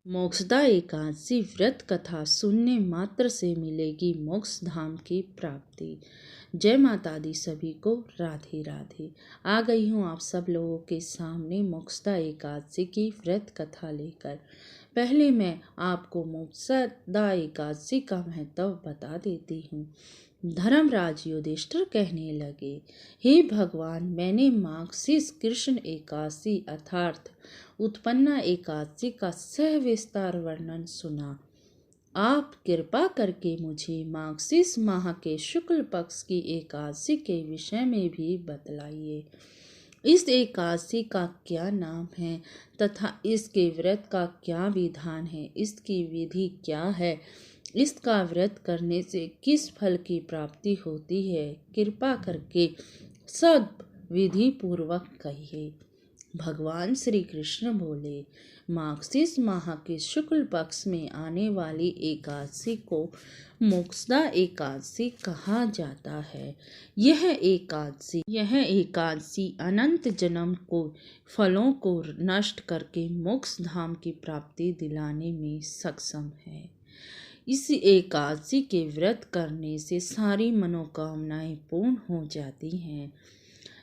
मोक्षदा एकादशी व्रत कथा सुनने मात्र से मिलेगी मोक्ष धाम की प्राप्ति। जय माता दी सभी को, राधे राधे। आ गई हूँ आप सब लोगों के सामने मोक्षदा एकादशी की व्रत कथा लेकर। पहले मैं आपको मोक्षदा एकादशी का महत्व बता देती हूँ। धर्मराज युधिष्ठिर कहने लगे, हे भगवान, मैंने मार्गशीर्ष कृष्ण एकादशी अर्थात उत्पन्ना एकादशी का सविस्तार वर्णन सुना। आप कृपा करके मुझे मार्गशीर्ष माह के शुक्ल पक्ष की एकादशी के विषय में भी बतलाइए। इस एकादशी का क्या नाम है तथा इसके व्रत का क्या विधान है, इसकी विधि क्या है, इसका व्रत करने से किस फल की प्राप्ति होती है, कृपा करके सब विधि पूर्वक कहिए। भगवान श्री कृष्ण बोले, मार्गशीर्ष माह के शुक्ल पक्ष में आने वाली एकादशी को मोक्षदा एकादशी कहा जाता है। यह एकादशी अनंत जन्म को फलों को नष्ट करके मोक्ष धाम की प्राप्ति दिलाने में सक्षम है। इस एकादशी के व्रत करने से सारी मनोकामनाएं पूर्ण हो जाती हैं।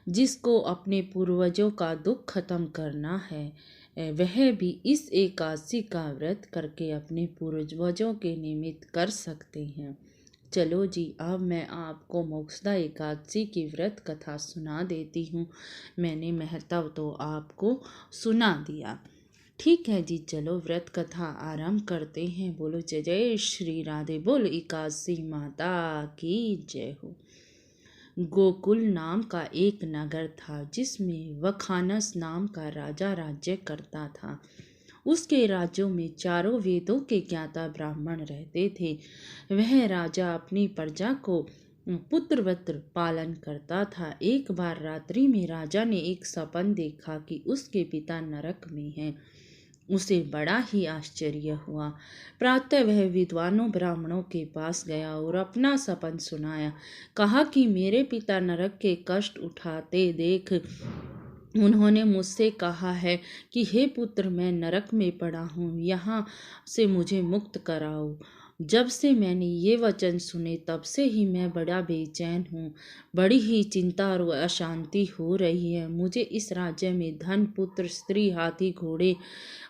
जिसको अपने पूर्वजों का दुख खत्म करना है, वह भी इस एकादशी का व्रत करके अपने पूर्वजों के निमित्त कर सकते हैं। चलो जी, अब मैं आपको मोक्षदा एकादशी की व्रत कथा सुना देती हूँ। मैंने महत्व तो आपको सुना दिया, ठीक है जी। चलो व्रत कथा आरंभ करते हैं। बोलो जय जय श्री राधे, बोल एकादशी माता की जय हो। गोकुल नाम का एक नगर था जिसमें वखानस नाम का राजा राज्य करता था। उसके राज्यों में चारों वेदों के ज्ञाता ब्राह्मण रहते थे। वह राजा अपनी प्रजा को पुत्रवत पालन करता था। एक बार रात्रि में राजा ने एक सपन देखा कि उसके पिता नरक में हैं। उसे बड़ा ही आश्चर्य हुआ। प्रातः वह विद्वानों ब्राह्मणों के पास गया और अपना सपन सुनाया। कहा कि मेरे पिता नरक के कष्ट उठाते देख उन्होंने मुझसे कहा है कि हे पुत्र, मैं नरक में पड़ा हूँ, यहाँ से मुझे मुक्त कराओ। जब से मैंने ये वचन सुने तब से ही मैं बड़ा बेचैन हूँ। बड़ी ही चिंता और अशांति हो रही है। मुझे इस राज्य में धन, पुत्र, स्त्री, हाथी, घोड़े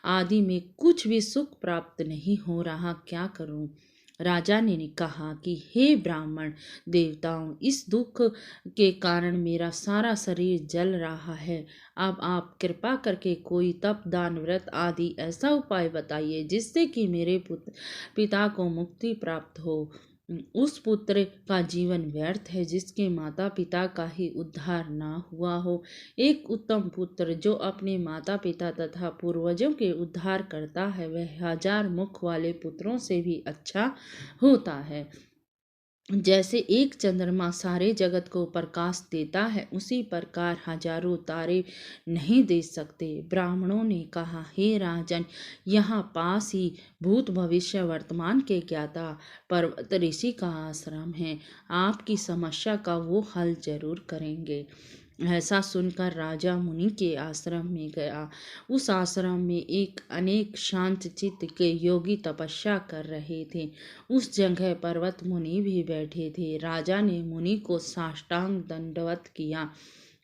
आदि में कुछ भी सुख प्राप्त नहीं हो रहा। क्या करूँ? राजा ने कहा कि हे ब्राह्मण देवताओं, इस दुख के कारण मेरा सारा शरीर जल रहा है। अब आप कृपा करके कोई तप, दान, व्रत आदि ऐसा उपाय बताइए जिससे कि मेरे पिता को मुक्ति प्राप्त हो। उस पुत्र का जीवन व्यर्थ है जिसके माता पिता का ही उद्धार ना हुआ हो। एक उत्तम पुत्र जो अपने माता पिता तथा पूर्वजों के उद्धार करता है, वह 1000 मुख वाले पुत्रों से भी अच्छा होता है। जैसे एक चंद्रमा सारे जगत को प्रकाश देता है, उसी प्रकार हजारों तारे नहीं दे सकते। ब्राह्मणों ने कहा, हे राजन, यहाँ पास ही भूत भविष्य वर्तमान के ज्ञाता पर्वत ऋषि का आश्रम है। आपकी समस्या का वो हल जरूर करेंगे। ऐसा सुनकर राजा मुनि के आश्रम में गया। उस आश्रम में अनेक शांत चित्त के योगी तपस्या कर रहे थे। उस जगह पर्वत मुनि भी बैठे थे। राजा ने मुनि को साष्टांग दंडवत किया।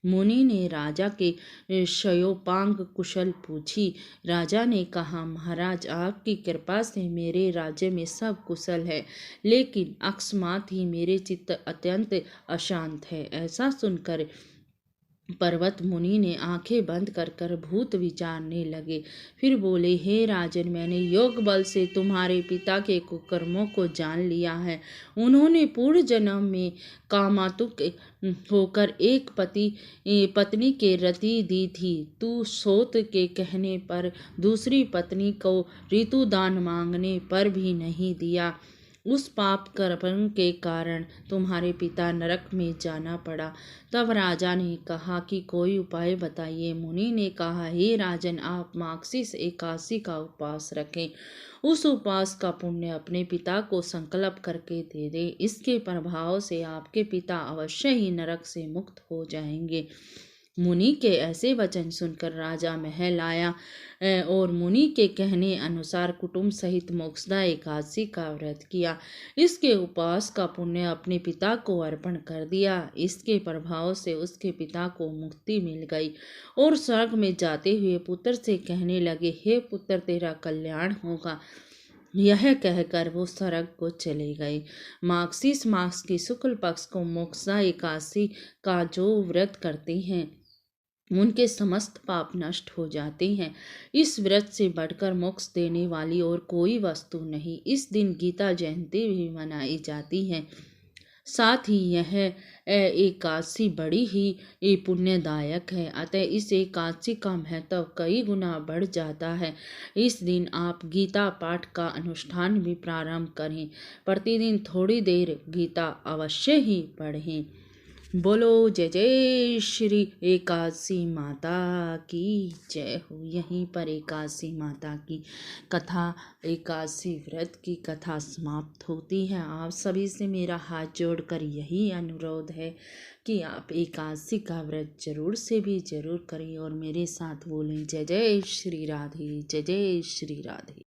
मुनि ने राजा के शयोपांग कुशल पूछी। राजा ने कहा, महाराज, आपकी कृपा से मेरे राज्य में सब कुशल है, लेकिन अकस्मात ही मेरे चित्त अत्यंत अशांत है। ऐसा सुनकर पर्वत मुनि ने आंखें बंद कर भूत विचारने लगे। फिर बोले, हे राजन, मैंने योग बल से तुम्हारे पिता के कुकर्मों को जान लिया है। उन्होंने पूर्व जन्म में कामातुक होकर एक पत्नी के रति दी थी। तू सोत के कहने पर दूसरी पत्नी को ऋतुदान मांगने पर भी नहीं दिया। उस पाप कर्म के कारण तुम्हारे पिता नरक में जाना पड़ा। तब राजा ने कहा कि कोई उपाय बताइए। मुनि ने कहा, हे राजन, आप मार्गशीर्ष एकादशी का उपवास रखें। उस उपवास का पुण्य अपने पिता को संकल्प करके दे दे। इसके प्रभाव से आपके पिता अवश्य ही नरक से मुक्त हो जाएंगे। मुनि के ऐसे वचन सुनकर राजा महल आया और मुनि के कहने अनुसार कुटुंब सहित मोक्षदा एकादशी का व्रत किया। इसके उपवास का पुण्य अपने पिता को अर्पण कर दिया। इसके प्रभाव से उसके पिता को मुक्ति मिल गई और स्वर्ग में जाते हुए पुत्र से कहने लगे, हे पुत्र, तेरा कल्याण होगा। यह कहकर वो स्वर्ग को चले गए। मार्गशीर्ष मास की शुक्ल पक्ष को मोक्षदा एकादशी का जो व्रत करते हैं उनके समस्त पाप नष्ट हो जाते हैं। इस व्रत से बढ़कर मोक्ष देने वाली और कोई वस्तु नहीं। इस दिन गीता जयंती भी मनाई जाती है। साथ ही यह एकादशी बड़ी ही पुण्यदायक है, अतः इस एकादशी का महत्व कई गुना बढ़ जाता है। इस दिन आप गीता पाठ का अनुष्ठान भी प्रारंभ करें। प्रतिदिन थोड़ी देर गीता अवश्य ही पढ़ें। बोलो जय जय श्री एकादशी माता की जय हो। यहीं पर एकादशी माता की कथा, एकादशी व्रत की कथा समाप्त होती है। आप सभी से मेरा हाथ जोड़कर यही अनुरोध है कि आप एकादशी का व्रत जरूर से भी जरूर करें और मेरे साथ बोलें, जय जय श्री राधे, जय जय श्री राधे।